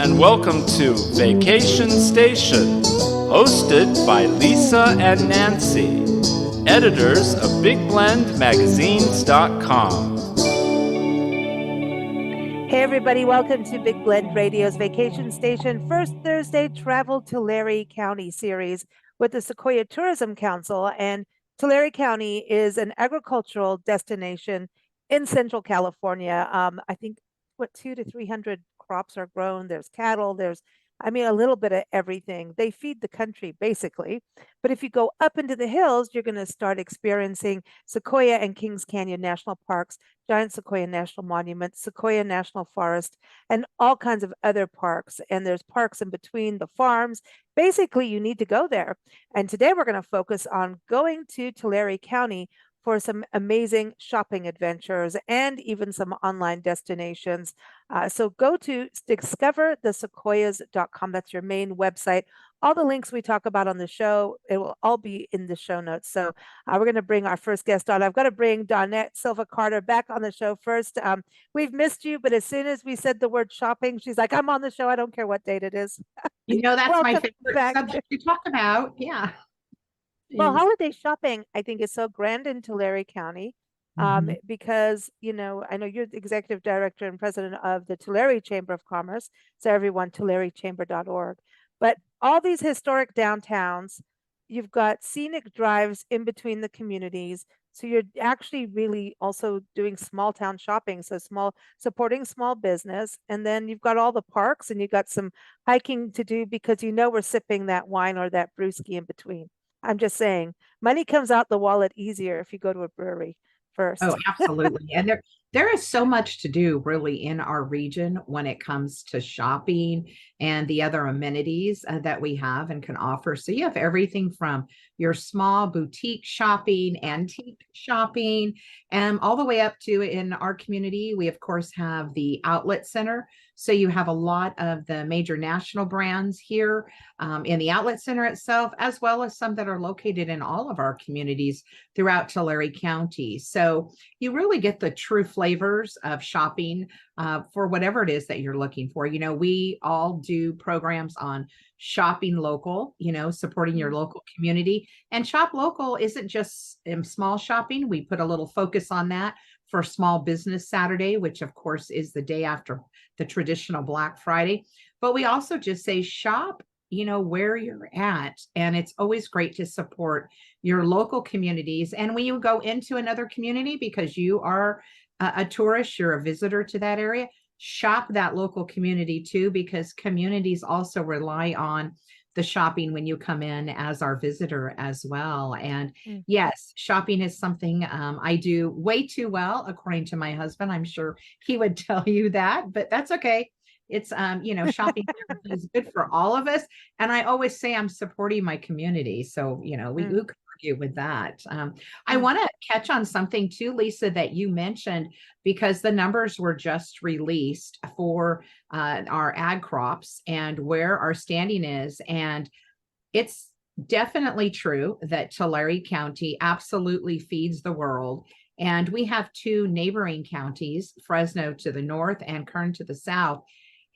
and welcome to Vacation Station, hosted by Lisa and Nancy, editors of BigBlendMagazines.com. Hey everybody, welcome to Big Blend Radio's Vacation Station First Thursday Travel Tulare County series with the Sequoia Tourism Council. And Tulare County is an agricultural destination in Central California. I think 200 to 300 crops are grown. There's cattle, a little bit of everything. They feed the country basically. But if you go up into the hills, you're going to start experiencing Sequoia and Kings Canyon National Parks, Giant Sequoia National Monument, Sequoia National Forest, and all kinds of other parks. And there's parks in between the farms. Basically, you need to go there. And today we're going to focus on going to Tulare County for some amazing shopping adventures and even some online destinations. So go to discoverthesequoias.com. That's your main website. All the links we talk about on the show, it will all be in the show notes. So we're going to bring our first guest on. I've got to bring Dawnette Silva Carter back on the show first. We've missed you, but as soon as we said the word shopping, she's like, I'm on the show. I don't care what date it is. That's my favorite subject to talk about. Yeah. Well, holiday shopping, I think, is so grand in Tulare County because, I know you're the executive director and president of the Tulare Chamber of Commerce. So everyone, tularechamber.org. But all these historic downtowns, you've got scenic drives in between the communities. So you're actually really also doing small town shopping. So supporting small business. And then you've got all the parks and you've got some hiking to do because we're sipping that wine or that brewski in between. I'm just saying, money comes out the wallet easier if you go to a brewery first. Oh, absolutely. And there is so much to do really in our region when it comes to shopping and the other amenities that we have and can offer. So you have everything from your small boutique shopping, antique shopping, and all the way up to in our community, we of course have the outlet center. So you have a lot of the major national brands here in the outlet center itself, as well as some that are located in all of our communities throughout Tulare County. So you really get the true flavors of shopping for whatever it is that you're looking for. We all do programs on shopping local, supporting your local community. And Shop Local isn't just small shopping. We put a little focus on that for Small Business Saturday, which of course is the day after the traditional Black Friday. But we also just say shop, where you're at. And it's always great to support your local communities. And when you go into another community, because you are a tourist, you're a visitor to that area, shop that local community too, because communities also rely on the shopping when you come in as our visitor as well. And yes, shopping is something I do way too well, according to my husband. I'm sure he would tell you that, but that's okay. It's, shopping is good for all of us. And I always say I'm supporting my community. So, we could argue with that. I want to catch on something too, Lisa, that you mentioned, because the numbers were just released for our ag crops and where our standing is. And it's definitely true that Tulare County absolutely feeds the world. And we have two neighboring counties, Fresno to the north and Kern to the south.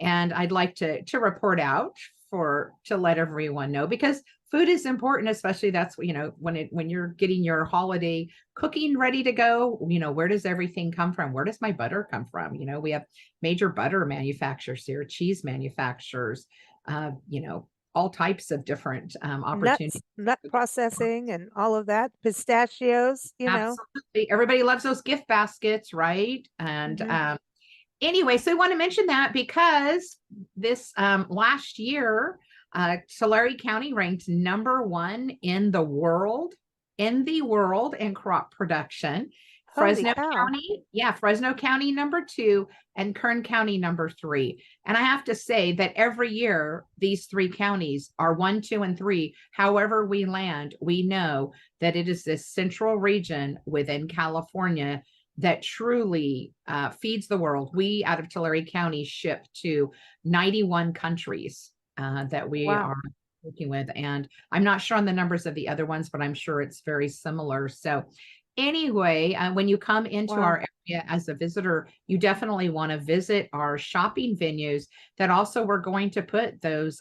And I'd like to report out to let everyone know, because food is important, especially that's, when you're getting your holiday cooking ready to go, where does everything come from? Where does my butter come from? We have major butter manufacturers here, cheese manufacturers, all types of different opportunities. Nut processing and all of that, pistachios, Absolutely. Everybody loves those gift baskets, right? And anyway, so I want to mention that because this last year, Tulare County ranked #1 in the world in crop production. Fresno County #2 and Kern County #3. And I have to say that every year, these three counties are 1, 2, and 3. However we land, we know that it is this central region within California that truly feeds the world. We, out of Tulare County, ship to 91 countries that we are working with. And I'm not sure on the numbers of the other ones, but I'm sure it's very similar. So anyway, when you come into our Yeah, as a visitor, you definitely want to visit our shopping venues that also we're going to put those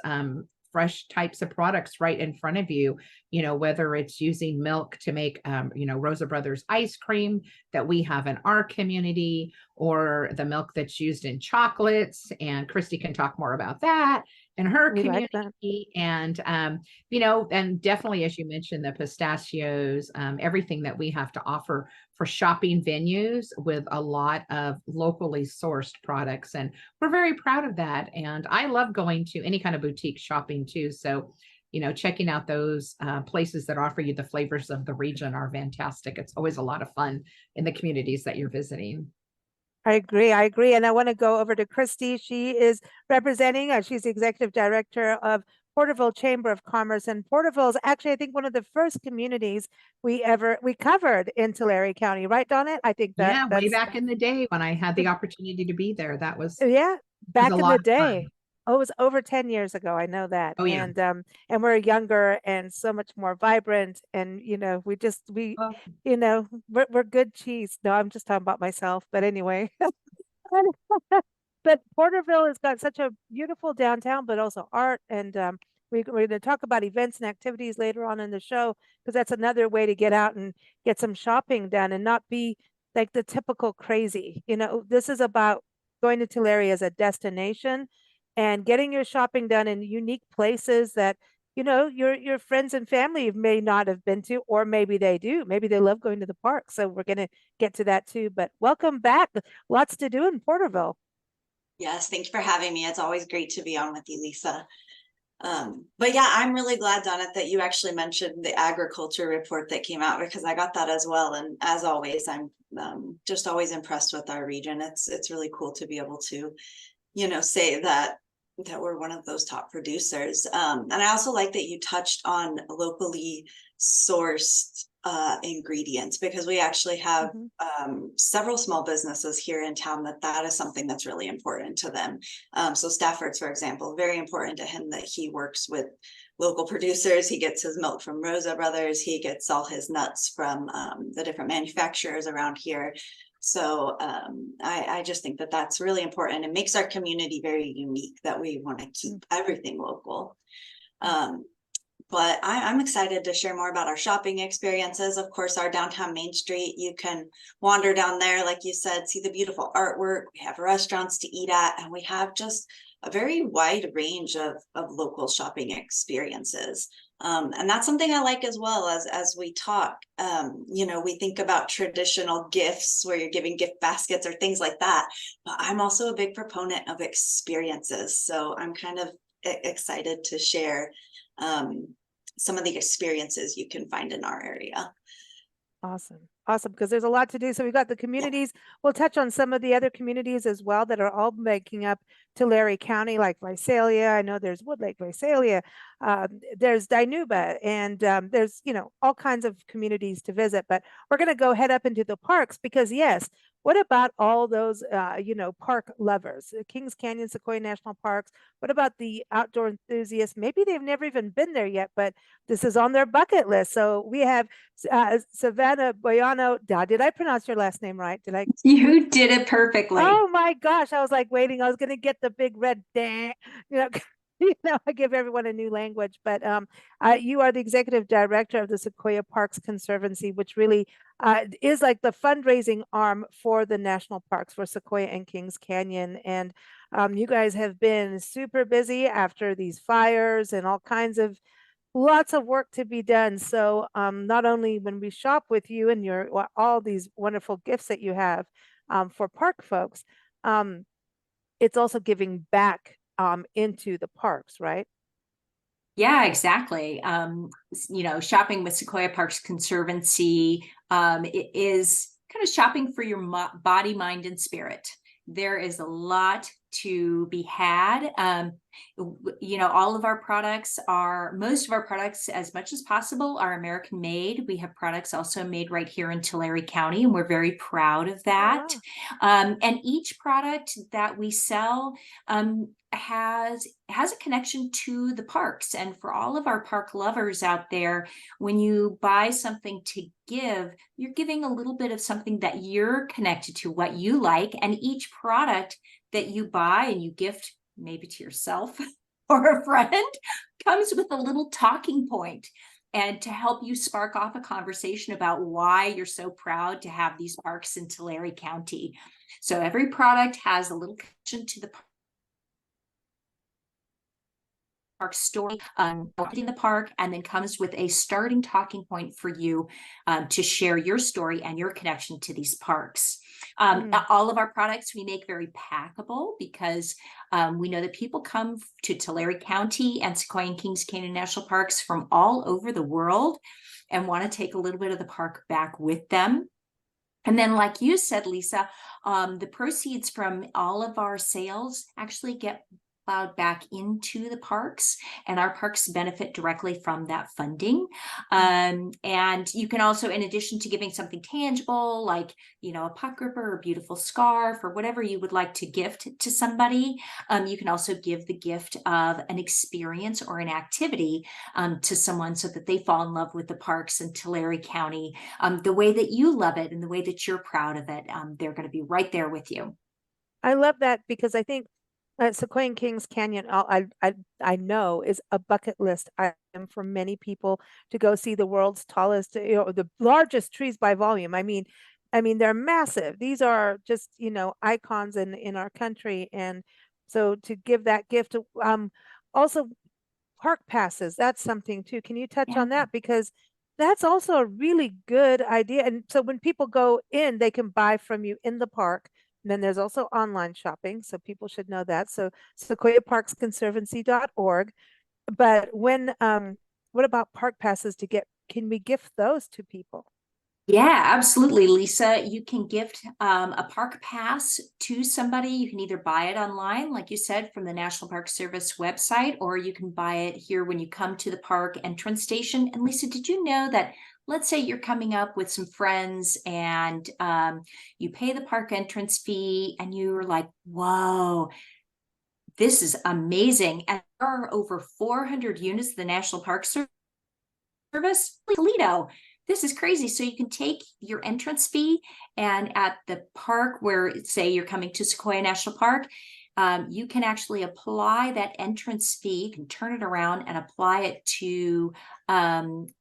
fresh types of products right in front of you, whether it's using milk to make, Rosa Brothers ice cream that we have in our community, or the milk that's used in chocolates. And Christy can talk more about that in her We like that. community. And, and definitely, as you mentioned, the pistachios, everything that we have to offer for shopping venues with a lot of locally sourced products. And we're very proud of that. And I love going to any kind of boutique shopping too. So, checking out those places that offer you the flavors of the region are fantastic. It's always a lot of fun in the communities that you're visiting. I agree. I agree. And I want to go over to Christy. She is representing, she's the executive director of Porterville Chamber of Commerce. And Porterville is actually, I think, one of the first communities we covered in Tulare County, right, Donnet? I think Yeah, way that's back in the day when I had the opportunity to be there, that was yeah, a back in lot the of fun. day. Oh, it was over 10 years ago. I know that. Oh yeah. And we're younger and so much more vibrant. And Well, we're good cheese. No, I'm just talking about myself. But anyway. But Porterville has got such a beautiful downtown, but also art. And we're going to talk about events and activities later on in the show, because that's another way to get out and get some shopping done and not be like the typical crazy. This is about going to Tulare as a destination and getting your shopping done in unique places that your friends and family may not have been to, or maybe they do. Maybe they love going to the park. So we're going to get to that too. But welcome back. Lots to do in Porterville. Yes, thank you for having me. It's always great to be on with you, Lisa. But yeah, I'm really glad, Donna, that you actually mentioned the agriculture report that came out, because I got that as well. And as always, I'm just always impressed with our region. It's really cool to be able to, say that we're one of those top producers. And I also like that you touched on locally sourced ingredients, because we actually have several small businesses here in town that is something that's really important to them. So Stafford's, for example, very important to him that he works with local producers. He gets his milk from Rosa Brothers. He gets all his nuts from the different manufacturers around here. So I just think that that's really important. It makes our community very unique, that we want to keep everything local. But I'm excited to share more about our shopping experiences. Of course, our downtown Main Street, you can wander down there, like you said, see the beautiful artwork. We have restaurants to eat at, and we have just a very wide range of local shopping experiences. And that's something I like as well. As we talk, we think about traditional gifts where you're giving gift baskets or things like that. But I'm also a big proponent of experiences. So I'm kind of excited to share some of the experiences you can find in our area. Awesome. Because there's a lot to do. So we've got the communities. Yeah. We'll touch on some of the other communities as well that are all making up Tulare County, like Visalia. I know there's Woodlake, Visalia. There's Dinuba, and there's, all kinds of communities to visit. But we're going to head up into the parks, because yes, what about all those, park lovers, Kings Canyon, Sequoia National Parks? What about the outdoor enthusiasts? Maybe they've never even been there yet, but this is on their bucket list. So we have Savannah Boyano. Did I pronounce your last name right? Did I? You did it perfectly. Oh my gosh. I was like waiting. I was going to get the big red dang, I give everyone a new language, but you are the executive director of the Sequoia Parks Conservancy, which really is like the fundraising arm for the national parks, for Sequoia and Kings Canyon. And you guys have been super busy after these fires and all kinds of lots of work to be done. So not only when we shop with you and all these wonderful gifts that you have for park folks, it's also giving back into the parks, right? Yeah, exactly. Shopping with Sequoia Parks Conservancy is kind of shopping for your body, mind, and spirit. There is a lot to be had. You know, all of our products most of our products, as much as possible, are American made. We have products also made right here in Tulare County, and we're very proud of that. And each product that we sell has a connection to the parks. And for all of our park lovers out there, when you buy something to give, you're giving a little bit of something that you're connected to, what you like. And each product that you buy and you gift maybe to yourself or a friend comes with a little talking point, and to help you spark off a conversation about why you're so proud to have these parks in Tulare County. So every product has a little connection to the park story, in the park, and then comes with a starting talking point for you to share your story and your connection to these parks. All of our products we make very packable, because we know that people come to Tulare County and Sequoia and Kings Canyon National Parks from all over the world and want to take a little bit of the park back with them. And then, like you said, Lisa, the proceeds from all of our sales actually get plowed back into the parks, and our parks benefit directly from that funding. And you can also, in addition to giving something tangible, like, you know, a puck gripper or a beautiful scarf or whatever you would like to gift to somebody, you can also give the gift of an experience or an activity to someone, so that they fall in love with the parks in Tulare County the way that you love it and the way that you're proud of it. They're going to be right there with you. I love that, because I think Sequoia and Kings Canyon, I know, is a bucket list item for many people to go see the world's tallest, you know, the largest trees by volume. I mean, they're massive. These are just, you know, icons in our country, and so to give that gift, also park passes, that's something too. Can you touch on that? Because that's also a really good idea. And so when people go in, they can buy from you in the park. And then there's also online shopping, so people should know that. So sequoiaparksconservancy.org. But what about park passes can we gift those to people? Yeah, absolutely, Lisa. You can gift a park pass to somebody. You can either buy it online, like you said, from the National Park Service website, or you can buy it here when you come to the park entrance station. And Lisa, did you know that, let's say you're coming up with some friends and you pay the park entrance fee and you're like, whoa, this is amazing. And there are over 400 units of the National Park Service, Toledo. This is crazy. So you can take your entrance fee, and at the park where, say, you're coming to Sequoia National Park, you can actually apply that entrance fee, you can turn it around and apply it to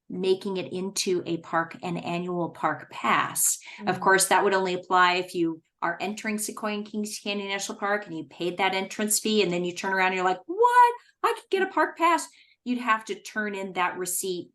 making it into an annual park pass. Of course, that would only apply if you are entering Sequoia and Kings Canyon National Park and you paid that entrance fee, and then you turn around and you're like, what? I could get a park pass. You'd have to turn in that receipt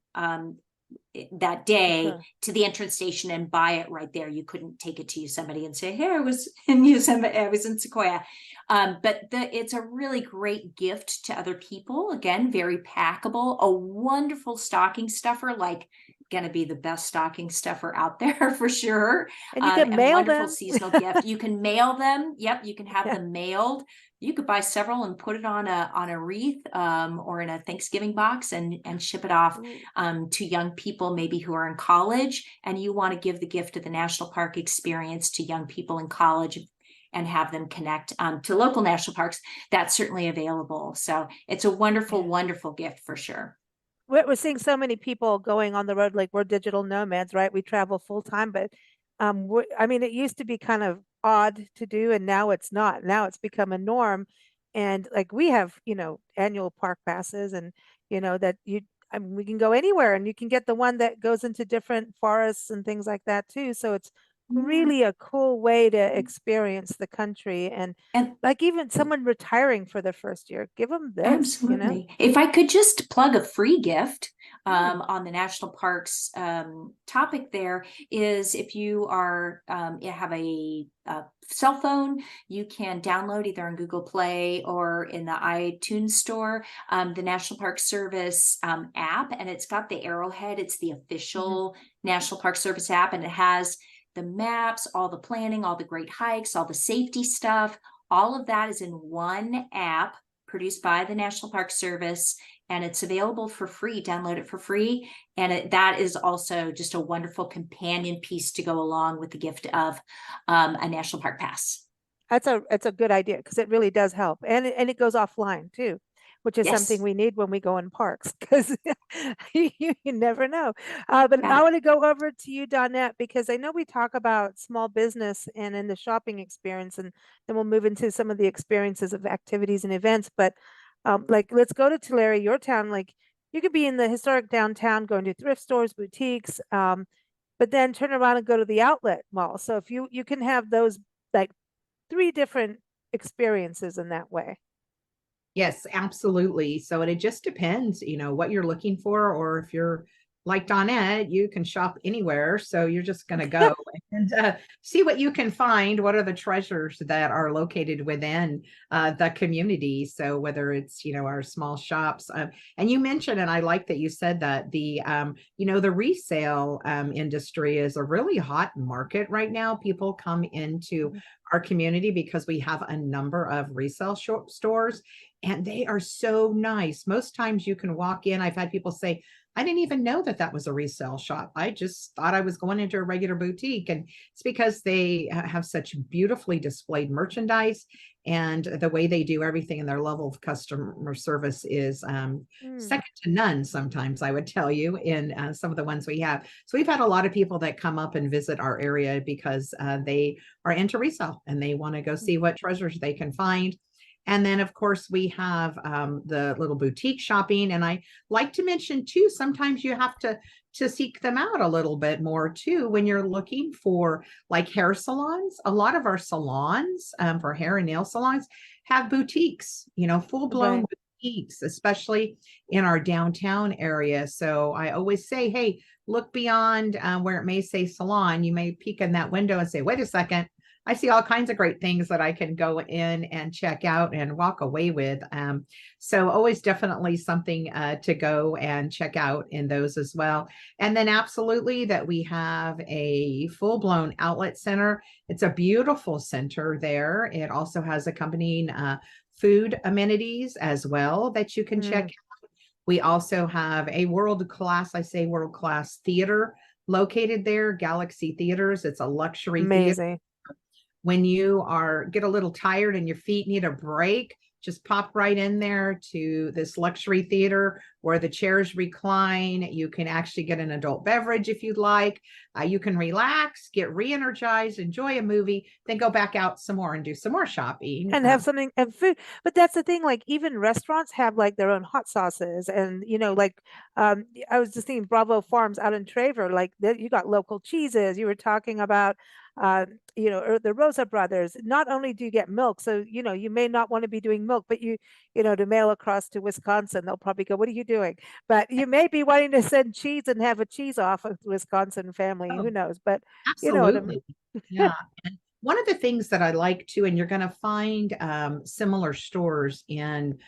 that day to the entrance station and buy it right there. You couldn't take it to Yosemite and say, hey, I was in Yosemite, I was in Sequoia. But it's a really great gift to other people. Again, very packable, a wonderful stocking stuffer, like going to be the best stocking stuffer out there for sure. And you can mail wonderful them. Seasonal gift. You can mail them. Yep, you can have them mailed. You could buy several and put it on a wreath or in a Thanksgiving box and ship it off to young people maybe who are in college, and you want to give the gift of the national park experience to young people in college and have them connect to local national parks. That's certainly available. So it's a wonderful, wonderful gift for sure. We're seeing so many people going on the road, like we're digital nomads, right? We travel full time, but it used to be kind of odd to do, and now it's not. Now it's become a norm. And like we have, annual park passes, and that we can go anywhere, and you can get the one that goes into different forests and things like that too. So it's really a cool way to experience the country. And like even someone retiring for the first year, give them this. Absolutely. If I could just plug a free gift on the national parks topic, there is, if you have a cell phone, you can download either on Google Play or in the iTunes store the National Park Service app, and it's got the arrowhead. It's the official National Park Service app, and it has the maps, all the planning, all the great hikes, all the safety stuff, All of that is in one app produced by the National Park Service, and it's available for free. Download it for free. And that is also just a wonderful companion piece to go along with the gift of a National Park Pass. That's a good idea because it really does help. And it goes offline too, which is something Yes. we need when we go in parks because you never know. But Yeah. I want to go over to you, Donnette, because I know we talk about small business and in the shopping experience, and then we'll move into some of the experiences of activities and events. But like, let's go to Tulare, your town. Like, you could be in the historic downtown going to thrift stores, boutiques, but then turn around and go to the outlet mall. So if you can have those like three different experiences in that way. Yes, absolutely. So it just depends, what you're looking for, or if you're like Donnette, you can shop anywhere. So you're just going to go and see what you can find. What are the treasures that are located within the community? So whether it's, our small shops, and you mentioned, and I like that you said that the resale industry is a really hot market right now. People come into our community because we have a number of resale stores, and they are so nice. Most times you can walk in. I've had people say, I didn't even know that that was a resale shop. I just thought I was going into a regular boutique. And it's because they have such beautifully displayed merchandise, and the way they do everything, and their level of customer service is second to none. Sometimes I would tell you in some of the ones we have. So we've had a lot of people that come up and visit our area because they are into resale and they want to go see what treasures they can find. And then, of course, we have the little boutique shopping. And I like to mention, too, sometimes you have to seek them out a little bit more, too, when you're looking for like hair salons. A lot of our salons for hair and nail salons have boutiques, full-blown boutiques, especially in our downtown area. So I always say, hey, look beyond where it may say salon. You may peek in that window and say, wait a second. I see all kinds of great things that I can go in and check out and walk away with. So always definitely something to go and check out in those as well. And then absolutely that we have a full-blown outlet center. It's a beautiful center there. It also has accompanying food amenities as well that you can check out. We also have a world-class theater located there, Galaxy Theaters. It's a luxury theater. When you get a little tired and your feet need a break, just pop right in there to this luxury theater where the chairs recline. You can actually get an adult beverage if you'd like. You can relax, get re-energized, enjoy a movie, then go back out some more and do some more shopping. And have something and food. But that's the thing, like even restaurants have like their own hot sauces. And like I was just thinking Bravo Farms out in Traver, like you got local cheeses. You were talking about or the Rosa Brothers. Not only do you get milk, so you may not want to be doing milk, but to mail across to Wisconsin, they'll probably go, what are you doing? But you may be wanting to send cheese and have a cheese off of Wisconsin family. Who knows? But you know what I mean. Absolutely. Yeah. And one of the things that I like too, and you're going to find similar stores in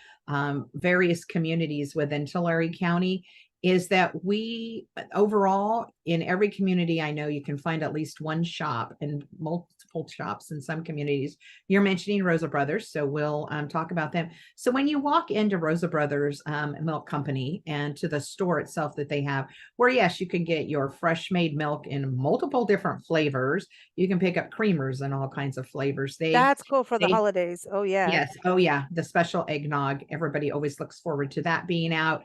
various communities within Tulare County, is that we overall in every community, I know you can find at least one shop and multiple shops in some communities. You're mentioning Rosa Brothers, so we'll talk about them. So when you walk into Rosa Brothers Milk Company and to the store itself that they have, where yes, you can get your fresh made milk in multiple different flavors. You can pick up creamers and all kinds of flavors. That's cool for the holidays. Oh yeah. Yes. Oh yeah. The special eggnog. Everybody always looks forward to that being out.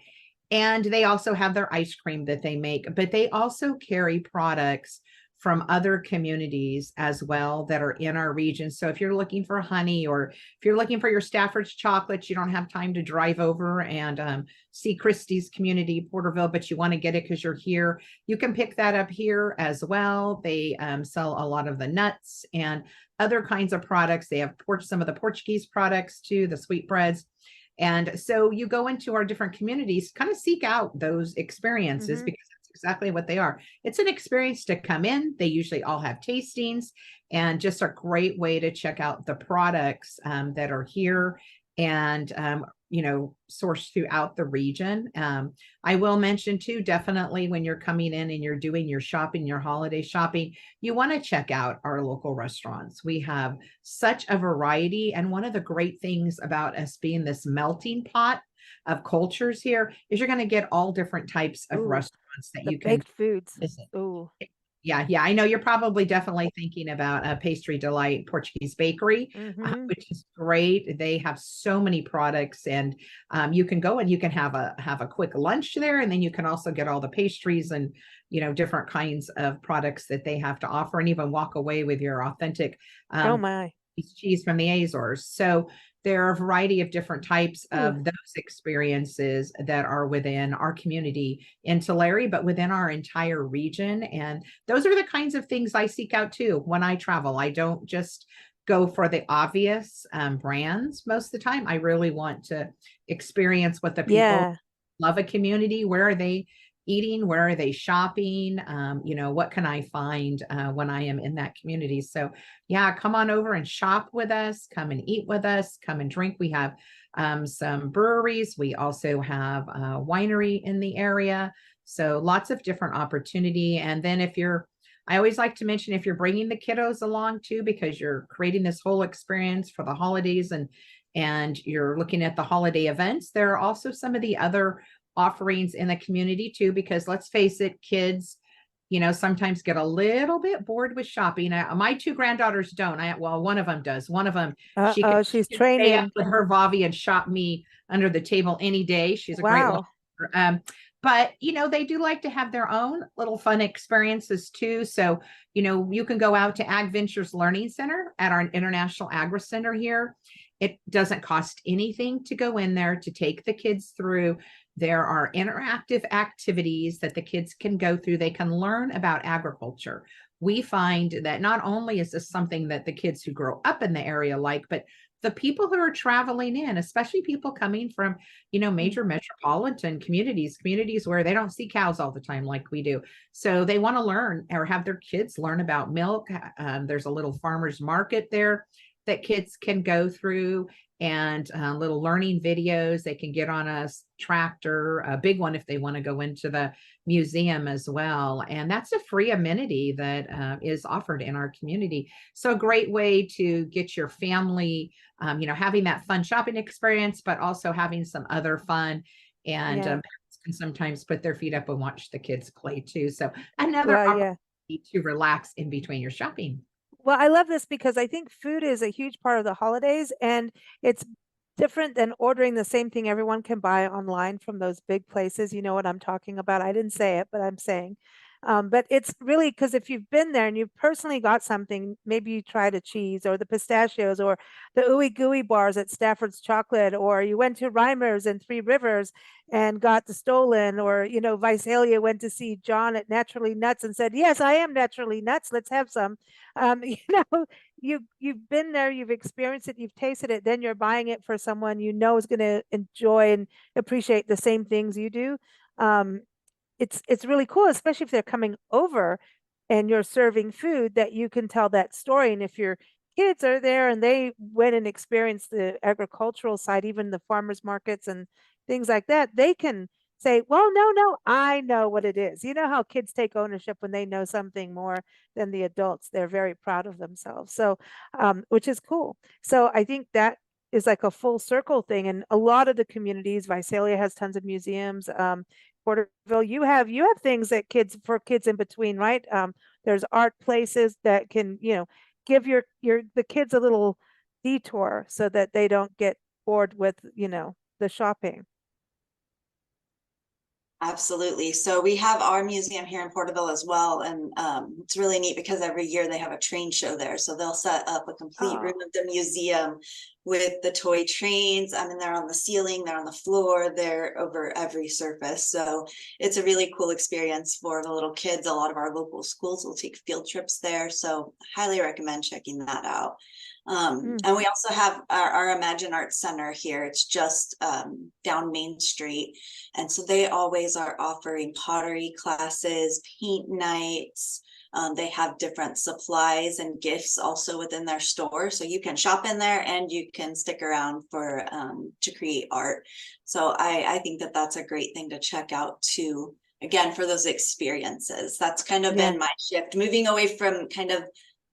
And they also have their ice cream that they make, but they also carry products from other communities as well that are in our region. So if you're looking for honey, or if you're looking for your Stafford's chocolates, you don't have time to drive over and see Christie's community, Porterville, but you want to get it because you're here, you can pick that up here as well. They sell a lot of the nuts and other kinds of products. They have some of the Portuguese products too, the sweetbreads. And so you go into our different communities, kind of seek out those experiences because that's exactly what they are. It's an experience to come in. They usually all have tastings, and just a great way to check out the products that are here and sourced throughout the region. I will mention too, definitely when you're coming in and you're doing your shopping, your holiday shopping, you want to check out our local restaurants. We have such a variety. And one of the great things about us being this melting pot of cultures here is you're going to get all different types of Ooh, restaurants that the you can baked foods. visit. Ooh, Yeah. I know you're probably definitely thinking about a Pastry Delight Portuguese Bakery, mm-hmm. which is great. They have so many products, and you can go and you can have a quick lunch there, and then you can also get all the pastries and different kinds of products that they have to offer, and even walk away with your authentic Oh my. cheese from the Azores. So there are a variety of different types Ooh. of those experiences that are within our community in Tulare, but within our entire region. And those are the kinds of things I seek out too when I travel. I don't just go for the obvious brands most of the time. I really want to experience what the people Yeah. love a community. Where are they eating? Where are they shopping? What can I find when I am in that community? So yeah, come on over and shop with us, come and eat with us, come and drink. We have some breweries. We also have a winery in the area. So lots of different opportunity. And then I always like to mention if you're bringing the kiddos along too, because you're creating this whole experience for the holidays and you're looking at the holiday events, there are also some of the other offerings in the community too, because let's face it, kids, sometimes get a little bit bored with shopping. My two granddaughters don't. One of them does. One of them, Uh-oh, she's she can stay up training. with her Vavi and shop me under the table any day. She's a great little. Wow. But they do like to have their own little fun experiences too. So you can go out to Ag Ventures Learning Center at our International Agri Center here. It doesn't cost anything to go in there to take the kids through. There are interactive activities that the kids can go through. They can learn about agriculture. We find that not only is this something that the kids who grow up in the area like, but the people who are traveling in, especially people coming from, major metropolitan communities where they don't see cows all the time like we do. So they want to learn or have their kids learn about milk. There's a little farmer's market there that kids can go through, and little learning videos. They can get on a tractor, a big one if they want to go into the museum as well. And that's a free amenity that is offered in our community. So a great way to get your family, having that fun shopping experience, but also having some other fun. And Yeah. parents can sometimes put their feet up and watch the kids play too. So another Well, opportunity yeah. to relax in between your shopping. Well, I love this because I think food is a huge part of the holidays, and it's different than ordering the same thing everyone can buy online from those big places. You know what I'm talking about? I didn't say it, but I'm saying. But it's really because if you've been there and you've personally got something, maybe you tried a cheese or the pistachios or the ooey gooey bars at Stafford's Chocolate, or you went to Reimer's in Three Rivers and got the Stolen, or Visalia went to see John at Naturally Nuts and said, "Yes, I am naturally nuts. Let's have some." You've been there, you've experienced it, you've tasted it, then you're buying it for someone is going to enjoy and appreciate the same things you do. It's really cool, especially if they're coming over and you're serving food, that you can tell that story. And if your kids are there and they went and experienced the agricultural side, even the farmers markets and things like that, they can say, well, no, I know what it is. You know how kids take ownership when they know something more than the adults. They're very proud of themselves. So, which is cool. So I think that is like a full circle thing. And a lot of the communities, Visalia has tons of museums. Porterville, you have things that for kids in between, right? There's art places that can, give the kids a little detour so that they don't get bored with, the shopping. Absolutely. So we have our museum here in Porterville as well. And it's really neat because every year they have a train show there. So they'll set up a complete room of the museum with the toy trains. I mean, they're on the ceiling, they're on the floor, they're over every surface. So it's a really cool experience for the little kids. A lot of our local schools will take field trips there. So highly recommend checking that out. And we also have our Imagine Arts Center here. It's just down Main Street. And so they always are offering pottery classes, paint nights, They have different supplies and gifts also within their store. So you can shop in there and you can stick around for to create art. So I think that that's a great thing to check out too. Again, for those experiences, that's kind of been my shift, moving away from kind of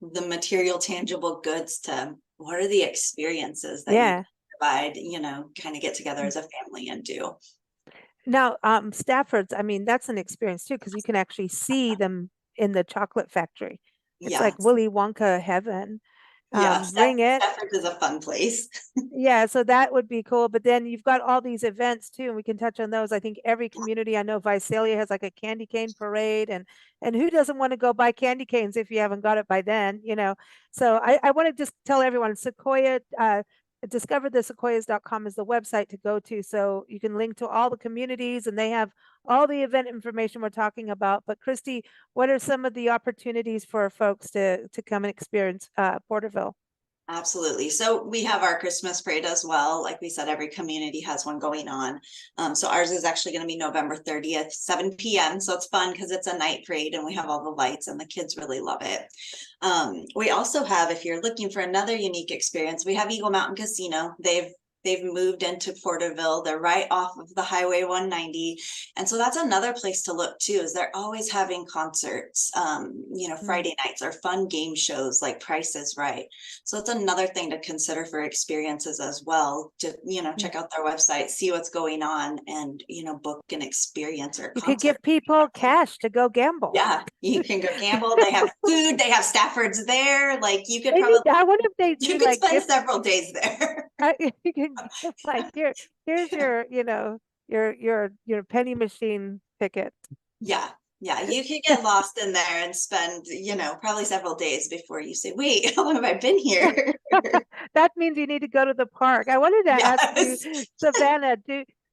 the material, tangible goods to what are the experiences that you provide, you know, kind of get together as a family and do. Now, Staffords, I mean, that's an experience too, because you can actually see them in the chocolate factory. It's like Willy Wonka heaven. Bring it. Staffords is a fun place. Yeah, so that would be cool. But then you've got all these events too, and we can touch on those. I think every community, I know Visalia has like a candy cane parade, and who doesn't want to go buy candy canes if you haven't got it by then, you know? So I want to just tell everyone, Sequoia, discoverthesequoias.com is the website to go to. So you can link to all the communities, and they have all the event information we're talking about. But Christy, what are some of the opportunities for folks to come and experience Porterville? Absolutely. So we have our Christmas parade as well. Like we said, every community has one going on. So ours is actually going to be November 30th, 7 p.m. So it's fun because it's a night parade and we have all the lights and the kids really love it. We also have, if you're looking for another unique experience, we have Eagle Mountain Casino. They've moved into Porterville. They're right off of the Highway 190. And so that's another place to look too, is they're always having concerts, you know, Friday nights or fun game shows like Price is Right. So it's another thing to consider for experiences as well, to, you know, check out their website, see what's going on, and, you know, book an experience or you could give people cash to go gamble. Yeah, you can go gamble. They have food, they have Staffords there. Like you could I wonder if they you could spend several days there. You can like here's your, you know, your penny machine ticket. Yeah, you could get lost in there and spend, you know, probably several days before you say, wait, how long have I been here? That means you need to go to the park. I wanted to ask you, Savannah,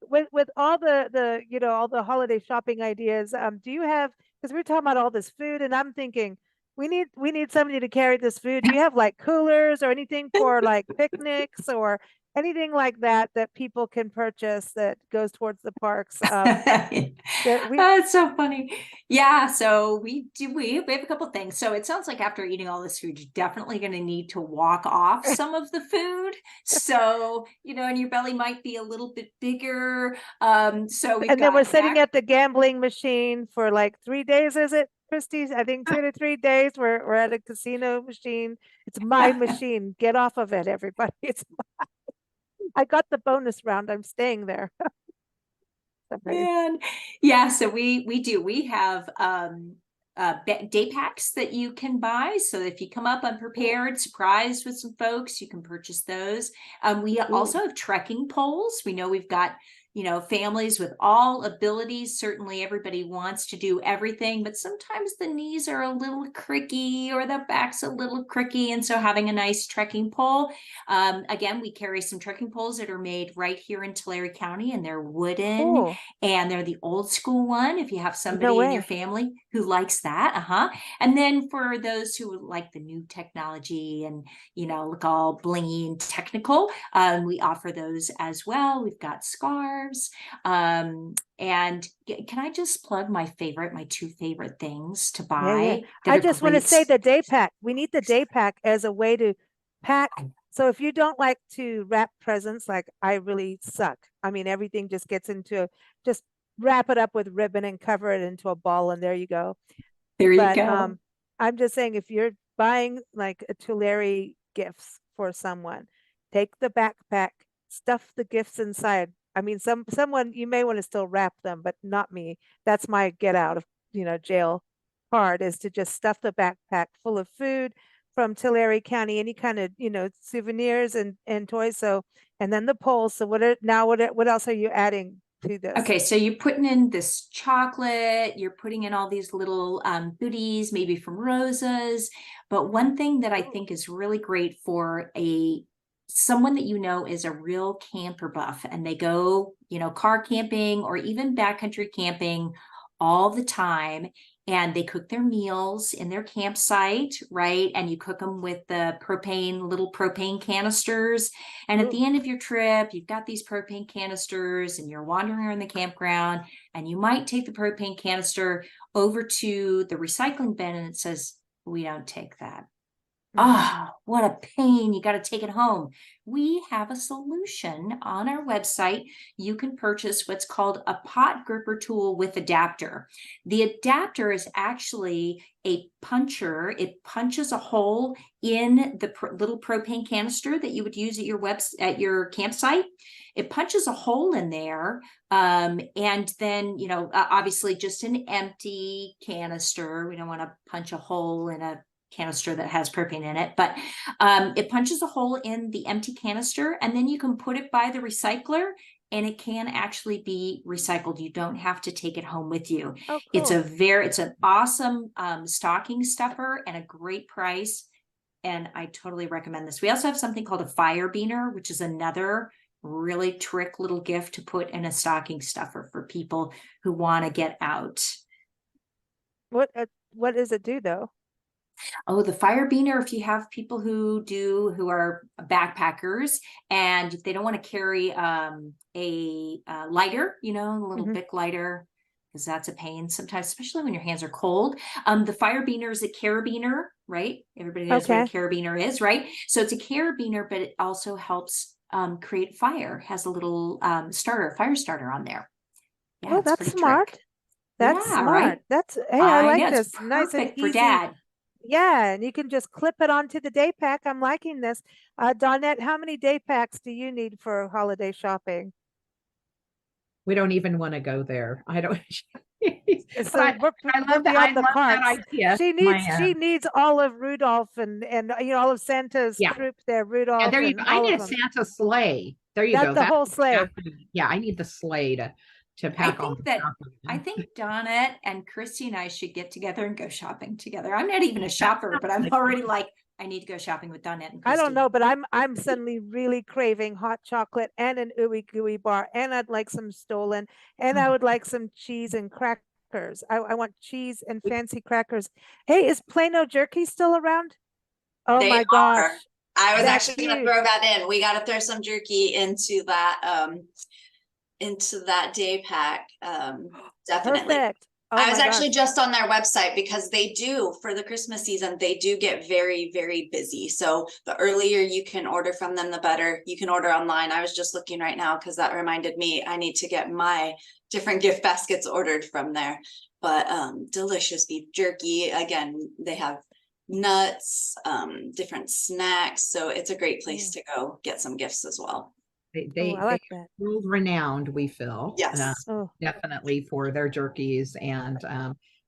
with all the you know, all the holiday shopping ideas, do you have, because we're talking about all this food, and I'm thinking we need somebody to carry this food. Do you have like coolers or anything for like picnics or anything like that people can purchase that goes towards the parks? That's so funny. Yeah, so we have a couple things. So it sounds like after eating all this food, you're definitely going to need to walk off some of the food. So, you know, and your belly might be a little bit bigger. So then we're sitting at the gambling machine for like 3 days, is it, Christy? I think 2 to 3 days. We're at a casino machine. It's my machine. Get off of it, everybody. It's mine. I got the bonus round. I'm staying there. Man. Yeah, so we have day packs that you can buy. So if you come up unprepared, surprised with some folks, you can purchase those. We also have trekking poles. We know we've got, you know, families with all abilities. Certainly everybody wants to do everything, but sometimes the knees are a little cricky or the back's a little cricky. And so having a nice trekking pole, again, we carry some trekking poles that are made right here in Tulare County, and they're wooden and they're the old school one. If you have somebody in your family who likes that, And then for those who like the new technology and, you know, look all blingy and technical, we offer those as well. We've got scarves. And can I just plug my two favorite things to buy? I just want to say the day pack. We need the day pack as a way to pack. So if you don't like to wrap presents, like I really suck. I mean, everything just gets into, just wrap it up with ribbon and cover it into a ball, and there you go. There you go. I'm just saying, if you're buying like a Tulare gifts for someone, take the backpack, stuff the gifts inside. I mean, someone, you may want to still wrap them, but not me. That's my get out of, you know, jail card, is to just stuff the backpack full of food from Tulare County, any kind of, you know, souvenirs and toys. So, and then the polls. So what else are you adding to this? Okay, so you're putting in this chocolate, you're putting in all these little goodies, maybe from Rosa's. But one thing that I think is really great for someone that you know is a real camper buff, and they go, you know, car camping or even backcountry camping all the time, and they cook their meals in their campsite, right? And you cook them with the little propane canisters. And at the end of your trip, you've got these propane canisters and you're wandering around the campground, and you might take the propane canister over to the recycling bin and it says, we don't take that. Ah, what a pain. You got to take it home. We have a solution on our website. You can purchase what's called a pot gripper tool with adapter. The adapter is actually a puncher. It punches a hole in the little propane canister that you would use at your campsite. It punches a hole in there. And then, obviously just an empty canister. We don't want to punch a hole in a canister that has propane in it, but it punches a hole in the empty canister, and then you can put it by the recycler and it can actually be recycled. You don't have to take it home with you. Oh, cool. It's an awesome stocking stuffer and a great price, and I totally recommend this. We also have something called a fire beaner, which is another really trick little gift to put in a stocking stuffer for people who want to get out. What does it do though? Oh, the fire beaner, if you have people who are backpackers and if they don't want to carry a lighter, a little Bic lighter, because that's a pain sometimes, especially when your hands are cold. The fire beaner is a carabiner, right? Everybody knows what a carabiner is, right? So it's a carabiner, but it also helps create fire, has a little fire starter on there. Yeah, Oh, that's smart. Trick. That's smart. Right? I like know, this. it's Nice and perfect for easy. Dad. Yeah, and you can just clip it onto the day pack. I'm liking this. Dawnette, how many day packs do you need for holiday shopping? We don't even want to go there. I don't. So I love that. I love that idea. She needs all of Rudolph and all of Santa's troop there. Rudolph. Yeah, there you go. I need a them. Santa sleigh. There you go. That's the whole sleigh. Yeah, I need the sleigh to pack all. I think Donna and Christy and I should get together and go shopping together. I'm not even a shopper, but I'm already like, I need to go shopping with Donna and Christy. I don't know, but I'm suddenly really craving hot chocolate and an ooey gooey bar, and I'd like some Stollen, and I would like some cheese and crackers. I want cheese and fancy crackers. Hey, is Plano jerky still around? Oh my gosh. I was actually going to throw that in. We got to throw some jerky into that day pack. Definitely. Perfect. Oh I was actually just on their website because they do, for the Christmas season, they do get very, very busy. So the earlier you can order from them, the better. You can order online. I was just looking right now because that reminded me I need to get my different gift baskets ordered from there. But delicious beef jerky. Again, they have nuts, different snacks. So it's a great place to go get some gifts as well. They like that. World renowned, we feel. Yes. Definitely for their jerkies, and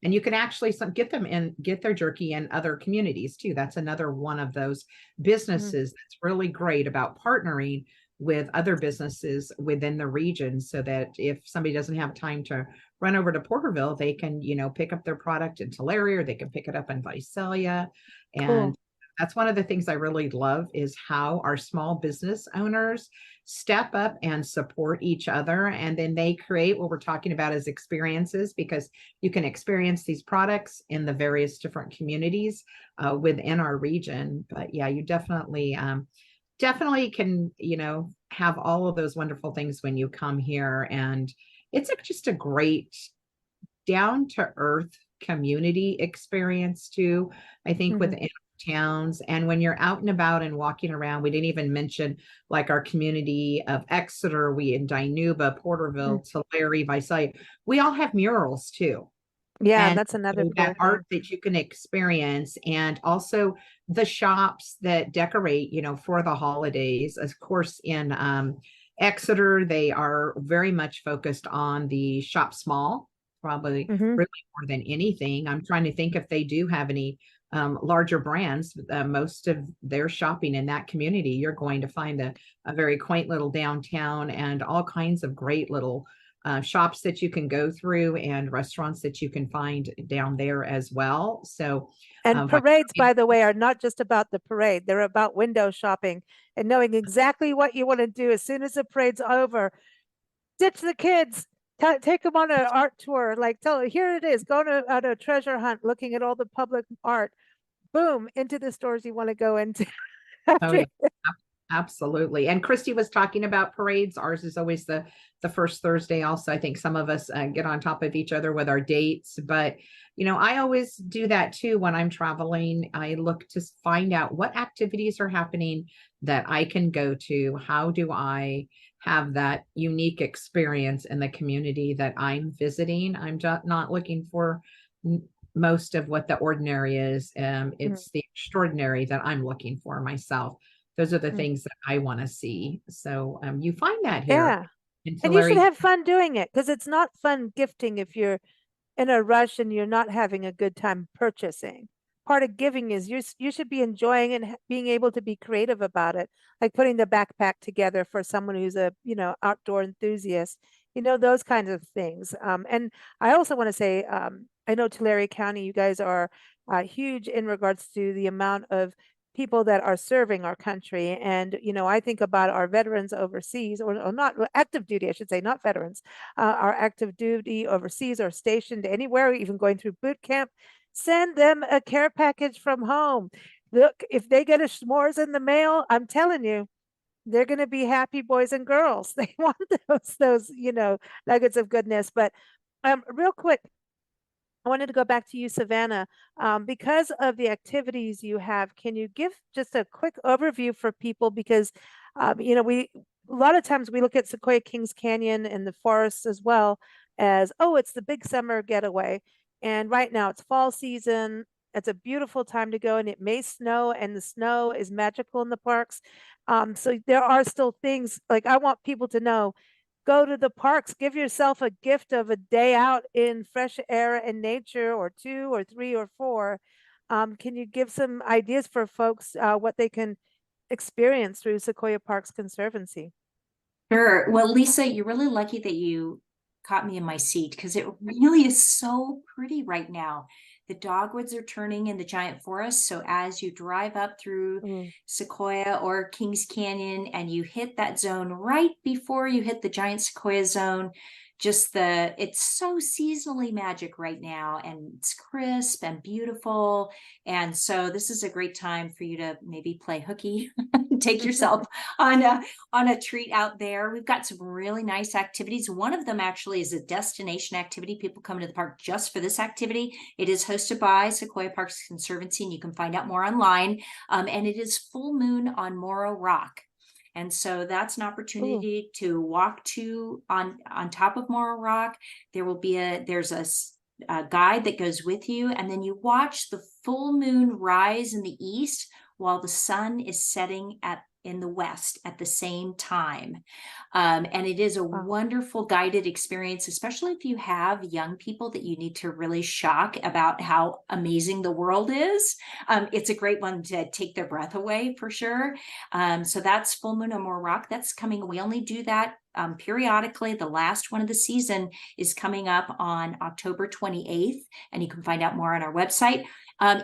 you can actually get their jerky in other communities too. That's another one of those businesses that's really great about partnering with other businesses within the region, so that if somebody doesn't have time to run over to Porterville, they can pick up their product in Tulare, or they can pick it up in Visalia. And that's one of the things I really love, is how our small business owners step up and support each other. And then they create what we're talking about as experiences, because you can experience these products in the various different communities within our region. But yeah, you definitely can, have all of those wonderful things when you come here. And it's just a great down to earth community experience too, I think, within towns. And when you're out and about and walking around, we didn't even mention like our community of Exeter, we in Dinuba, Porterville, Tulare, Visalia, we all have murals too. Yeah, and that's another cool that art that you can experience, and also the shops that decorate, for the holidays. Of course, in Exeter, they are very much focused on the shop small, probably really more than anything. I'm trying to think if they do have any larger brands. Most of their shopping in that community, you're going to find a very quaint little downtown and all kinds of great little shops that you can go through, and restaurants that you can find down there as well. So, and parades, by the way, are not just about the parade. They're about window shopping and knowing exactly what you want to do as soon as the parade's over. Ditch the kids, take them on an art tour. Like, here it is. Go on a treasure hunt, looking at all the public art. Boom, into the stores you want to go into. Oh yeah, absolutely. And Christy was talking about parades. Ours is always the first Thursday. Also, I think some of us get on top of each other with our dates, but I always do that too when I'm traveling. I look to find out what activities are happening that I can go to. How do I have that unique experience in the community that I'm visiting? I'm just not looking for most of what the ordinary is. It's the extraordinary that I'm looking for myself. Those are the things that I want to see. So you find that here Yeah. in And you should Tulare. have fun doing it, because it's not fun gifting if you're in a rush and you're not having a good time purchasing. Part of giving is you should be enjoying and being able to be creative about it, like putting the backpack together for someone who's a outdoor enthusiast, those kinds of things. And I also want to say, I know Tulare County, you guys are huge in regards to the amount of people that are serving our country. And, I think about our veterans overseas, or not active duty, I should say, not veterans, our active duty overseas or stationed anywhere, even going through boot camp. Send them a care package from home. Look, if they get a s'mores in the mail, I'm telling you, they're going to be happy boys and girls. They want those, nuggets of goodness. But real quick, I wanted to go back to you, Savannah. Because of the activities you have, can you give just a quick overview for people? Because, a lot of times we look at Sequoia Kings Canyon and the forests as well as, oh, it's the big summer getaway. And right now it's fall season. It's a beautiful time to go, and it may snow, and the snow is magical in the parks. So there are still things, like, I want people to know, go to the parks, give yourself a gift of a day out in fresh air and nature, or 2 or 3 or 4. Can you give some ideas for folks, what they can experience through Sequoia Parks Conservancy? Sure. Well, Lisa, you're really lucky that you caught me in my seat, because it really is so pretty right now. The dogwoods are turning in the giant forest. So as you drive up through Sequoia or Kings Canyon and you hit that zone right before you hit the giant Sequoia zone, it's so seasonally magic right now, and it's crisp and beautiful. And so this is a great time for you to maybe play hooky, take yourself on a treat out there. We've got some really nice activities. One of them actually is a destination activity. People come to the park just for this activity. It is hosted by Sequoia Parks Conservancy, and you can find out more online. And it is full moon on Morro Rock. And so that's an opportunity to walk on top of Morro Rock. There's a guide that goes with you, and then you watch the full moon rise in the east while the sun is setting in the west at the same time. And it is a wonderful guided experience, especially if you have young people that you need to really shock about how amazing the world is. It's a great one to take their breath away, for sure. So that's Full Moon on Morro Rock. That's coming. We only do that periodically. The last one of the season is coming up on October 28th, and you can find out more on our website.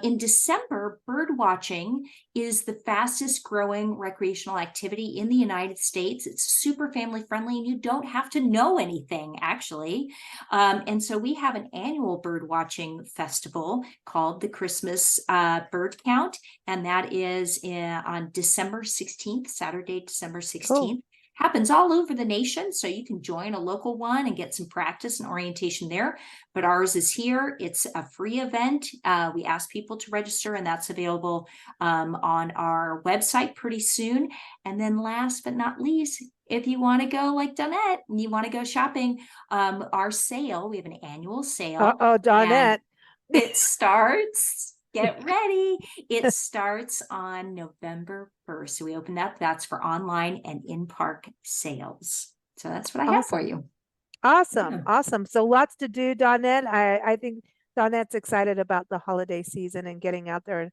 In December, bird watching is the fastest growing recreational activity in the United States. It's super family friendly, and you don't have to know anything, actually. And so we have an annual bird watching festival called the Christmas Bird Count, and that is on December 16th, Saturday, December 16th. Cool. Happens all over the nation, so you can join a local one and get some practice and orientation there. But ours is here. It's a free event. We ask people to register, and that's available on our website pretty soon. And then last but not least, if you want to go like Donette and you want to go shopping, our sale, we have an annual sale. Donette. It starts... Get ready. It starts on November 1st. So we open up. That's for online and in-park sales. So that's what I have for you. Awesome. Yeah. Awesome. So lots to do, Donette. I think Donette's excited about the holiday season and getting out there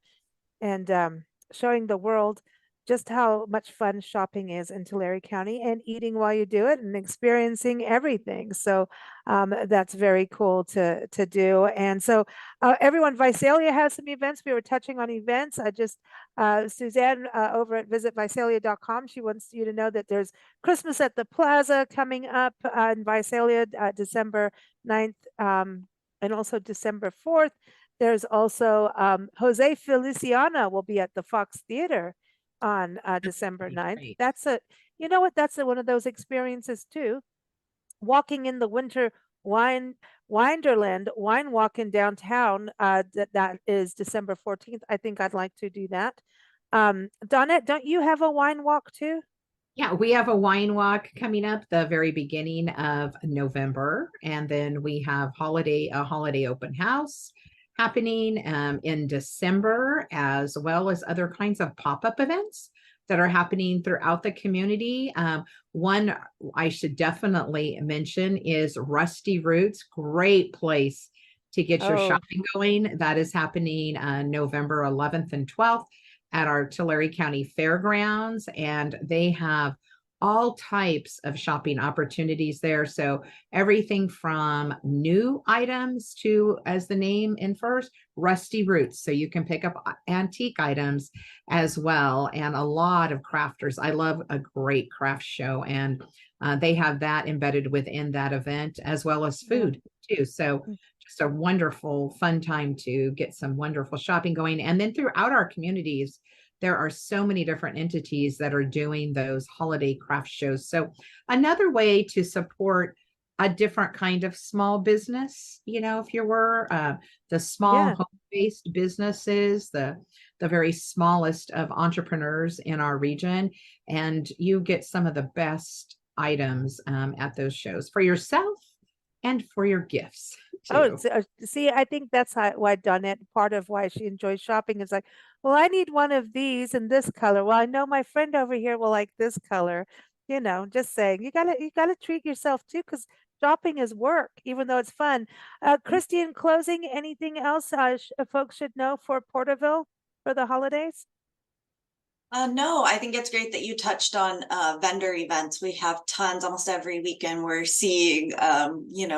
and showing the world just how much fun shopping is in Tulare County, and eating while you do it and experiencing everything. So that's very cool to do. And so everyone, Visalia has some events. We were touching on events. Suzanne over at visitvisalia.com, she wants you to know that there's Christmas at the Plaza coming up in Visalia, December 9th and also December 4th. There's also Jose Feliciana will be at the Fox Theater on December 9th. Great. That's you know what, that's one of those experiences too. Walking in the winter Winderland wine walk in downtown, that is December 14th. I think I'd like to do that. Donnette, don't you have a wine walk too? Yeah, we have a wine walk coming up the very beginning of November, and then we have a holiday open house happening in December, as well as other kinds of pop-up events that are happening throughout the community. One I should definitely mention is Rusty Roots. Great place to get your shopping going. That is happening November 11th and 12th at our Tulare County Fairgrounds, and they have all types of shopping opportunities there. So everything from new items to, as the name infers, Rusty Roots. So you can pick up antique items as well, and a lot of crafters. I love a great craft show, and they have that embedded within that event, as well as food too. So just a wonderful, fun time to get some wonderful shopping going. And then throughout our communities, there are so many different entities that are doing those holiday craft shows. So another way to support a different kind of small business, if you were the small home-based businesses, the very smallest of entrepreneurs in our region, and you get some of the best items at those shows for yourself and for your gifts too. See, I think that's why Donnette, part of why she enjoys shopping is like, well, I need one of these in this color. Well, I know my friend over here will like this color. Just saying, you gotta treat yourself too, because shopping is work, even though it's fun. Christy, in closing, anything else folks should know for Porterville for the holidays? No, I think it's great that you touched on vendor events. We have tons almost every weekend. We're seeing,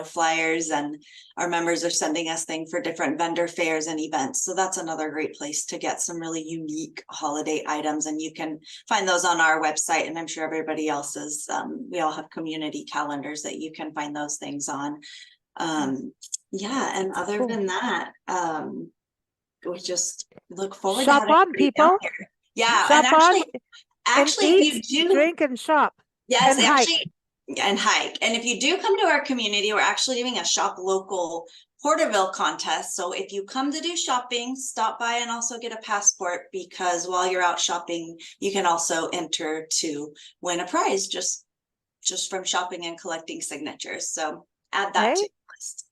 flyers, and our members are sending us things for different vendor fairs and events. So that's another great place to get some really unique holiday items. And you can find those on our website, and I'm sure everybody else's. We all have community calendars that you can find those things on. And other than that, we just look forward to having on, people. Here. Yeah, shop and actually, eat, if you do drink and shop, yes, and actually, and hike. And if you do come to our community, we're actually doing a shop local Porterville contest. So if you come to do shopping, stop by and also get a passport, because while you're out shopping, you can also enter to win a prize just from shopping and collecting signatures. So add that to your list.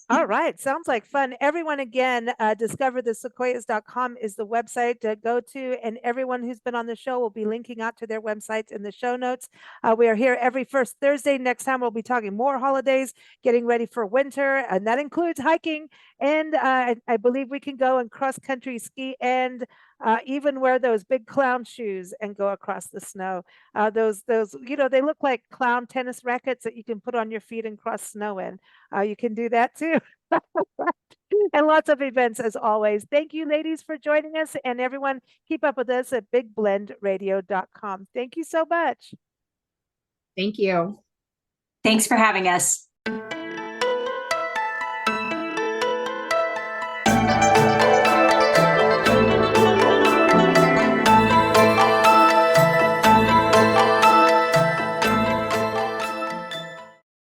All right. Sounds like fun. Everyone, again, discoverthesequoias.com is the website to go to, and everyone who's been on the show will be linking out to their websites in the show notes. We are here every first Thursday. Next time, we'll be talking more holidays, getting ready for winter, and that includes hiking. And I believe we can go and cross-country ski, and even wear those big clown shoes and go across the snow. Those they look like clown tennis rackets that you can put on your feet and cross snow in. You can do that too. And lots of events as always. Thank you, ladies, for joining us, and everyone keep up with us at bigblendradio.com. Thank you so much. Thank you. Thanks for having us.